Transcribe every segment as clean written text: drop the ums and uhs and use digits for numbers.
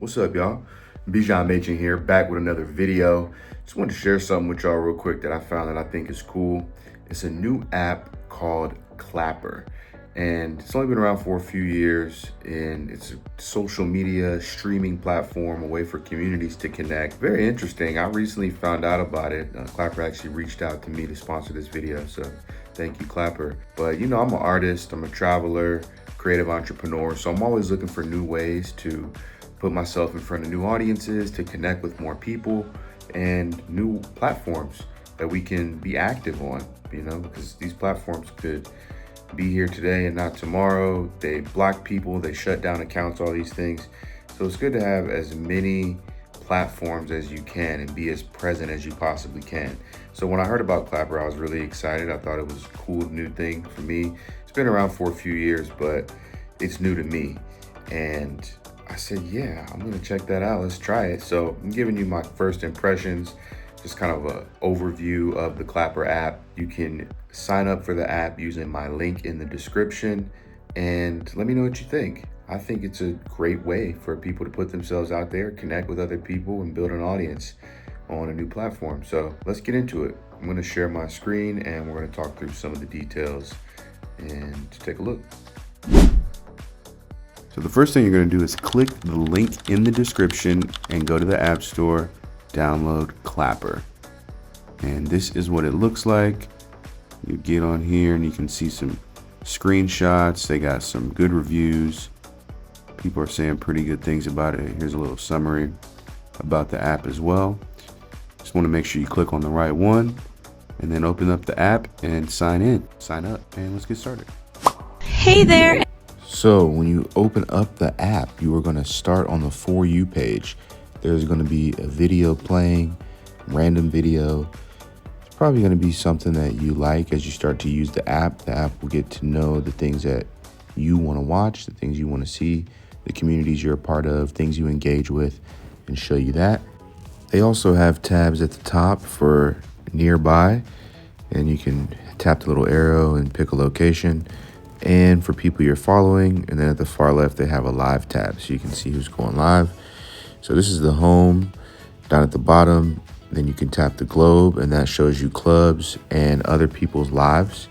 What's up, y'all? Bijan Machin here, back with another video. Just wanted to share something with y'all real quick that I found that I think is cool. It's a new app called Clapper, and it's only been around for a few years, and it's a social media streaming platform, a way for communities to connect. Very interesting. I recently found out about it. Clapper actually reached out to me to sponsor this video, so thank you, Clapper. But I'm an artist, I'm a traveler, creative entrepreneur, so I'm always looking for new ways to put myself in front of new audiences, to connect with more people, and new platforms that we can be active on, because these platforms could be here today and not tomorrow. They block people, they shut down accounts, all these things. So it's good to have as many platforms as you can and be as present as you possibly can. So when I heard about Clapper, I was really excited. I thought it was a cool new thing for me. It's been around for a few years, but it's new to me. And I said, yeah, I'm gonna check that out. Let's try it. So I'm giving you my first impressions, just kind of an overview of the Clapper app. You can sign up for the app using my link in the description and let me know what you think. I think it's a great way for people to put themselves out there, connect with other people, and build an audience on a new platform. So let's get into it. I'm gonna share my screen and we're gonna talk through some of the details and take a look. So the first thing you're going to do is click the link in the description and go to the App Store, download Clapper. And this is what it looks like. You get on here and you can see some screenshots. They got some good reviews. People are saying pretty good things about it. Here's a little summary about the app as well. Just want to make sure you click on the right one and then open up the app and sign up, and let's get started. Hey there. So when you open up the app, you are going to start on the For You page. There's going to be a video playing, random video. It's probably going to be something that you like as you start to use the app. The app will get to know the things that you want to watch, the things you want to see, the communities you're a part of, things you engage with, and show you that. They also have tabs at the top for nearby, and you can tap the little arrow and pick a location. And for people you're following, and then at the far left they have a live tab so you can see who's going live. So this is the home. Down at the bottom, then you can tap the globe and that shows you clubs and other people's lives,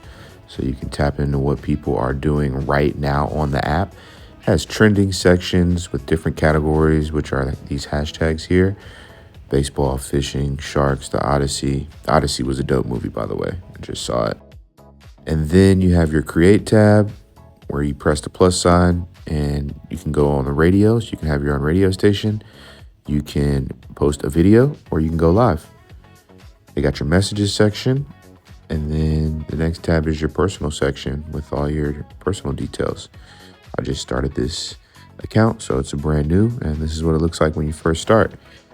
so you can tap into what people are doing right now on the app. It has trending sections with different categories, which are these hashtags here: baseball, fishing, sharks, the Odyssey. The Odyssey was a dope movie, by the way. I just saw it. And then you have your create tab where you press the plus sign and you can go on the radio. So you can have your own radio station. You can post a video or you can go live. They got your messages section. And then the next tab is your personal section with all your personal details. I just started this account, so it's a brand new, and this is what it looks like when you first start.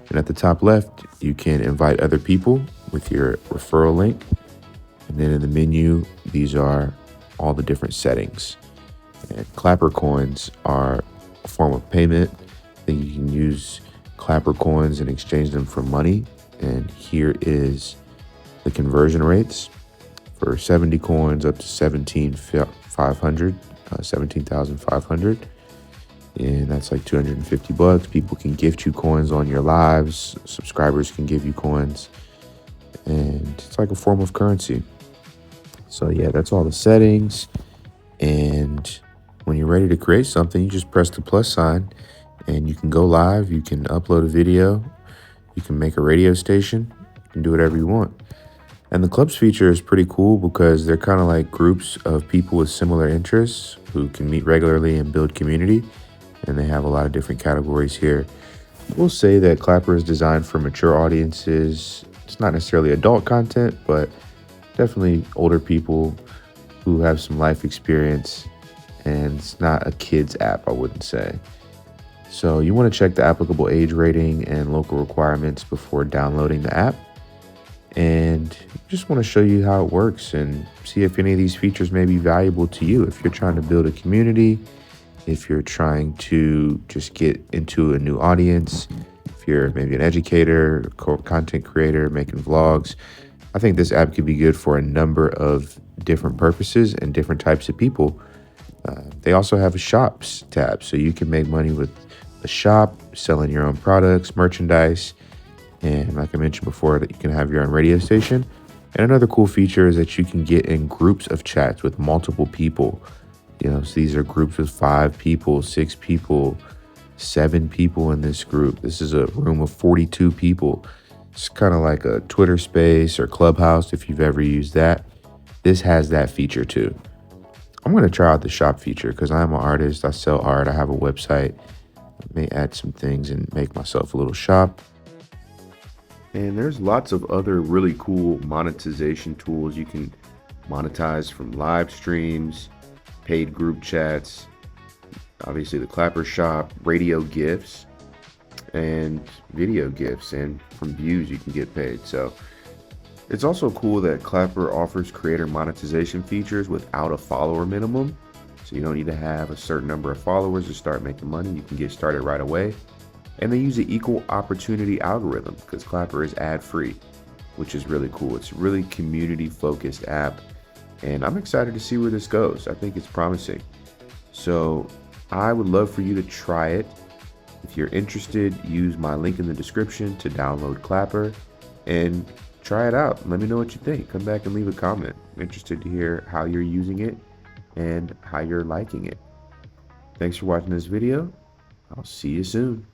And at the top left, you can invite other people with your referral link. And then in the menu, these are all the different settings. And Clapper coins are a form of payment. I think you can use Clapper coins and exchange them for money. And here is the conversion rates for 70 coins up to 17,500. And that's like $250. People can gift you coins on your lives. Subscribers can give you coins. And it's like a form of currency. So yeah, that's all the settings. And when you're ready to create something, you just press the plus sign and you can go live. You can upload a video. You can make a radio station. You can do whatever you want. And the clubs feature is pretty cool because they're kind of like groups of people with similar interests who can meet regularly and build community. And they have a lot of different categories here. We'll say that Clapper is designed for mature audiences. It's not necessarily adult content, but definitely older people who have some life experience, and it's not a kids app, I wouldn't say. So you want to check the applicable age rating and local requirements before downloading the app. And just want to show you how it works and see if any of these features may be valuable to you. If you're trying to build a community, if you're trying to just get into a new audience, if you're maybe an educator, content creator, making vlogs, I think this app could be good for a number of different purposes and different types of people. They also have a shops tab, so you can make money with a shop selling your own products, merchandise, and like I mentioned before, that you can have your own radio station. And another cool feature is that you can get in groups of chats with multiple people. So these are groups with 5 people, 6 people, 7 people in this group. This is a room of 42 people. It's kind of like a Twitter Space or Clubhouse if you've ever used that. This has that feature too. I'm going to try out the shop feature because I'm an artist. I sell art. I have a website. I may add some things and make myself a little shop. And there's lots of other really cool monetization tools. You can monetize from live streams, paid group chats, obviously the Clapper shop, radio gifts, and video gifts. And from views, you can get paid. So it's also cool that Clapper offers creator monetization features without a follower minimum. So you don't need to have a certain number of followers to start making money. You can get started right away. And they use the equal opportunity algorithm because Clapper is ad-free, which is really cool. It's a really community-focused app, and I'm excited to see where this goes. I think it's promising. So I would love for you to try it. If you're interested, use my link in the description to download Clapper and try it out. Let me know what you think. Come back and leave a comment. I'm interested to hear how you're using it and how you're liking it. Thanks for watching this video. I'll see you soon.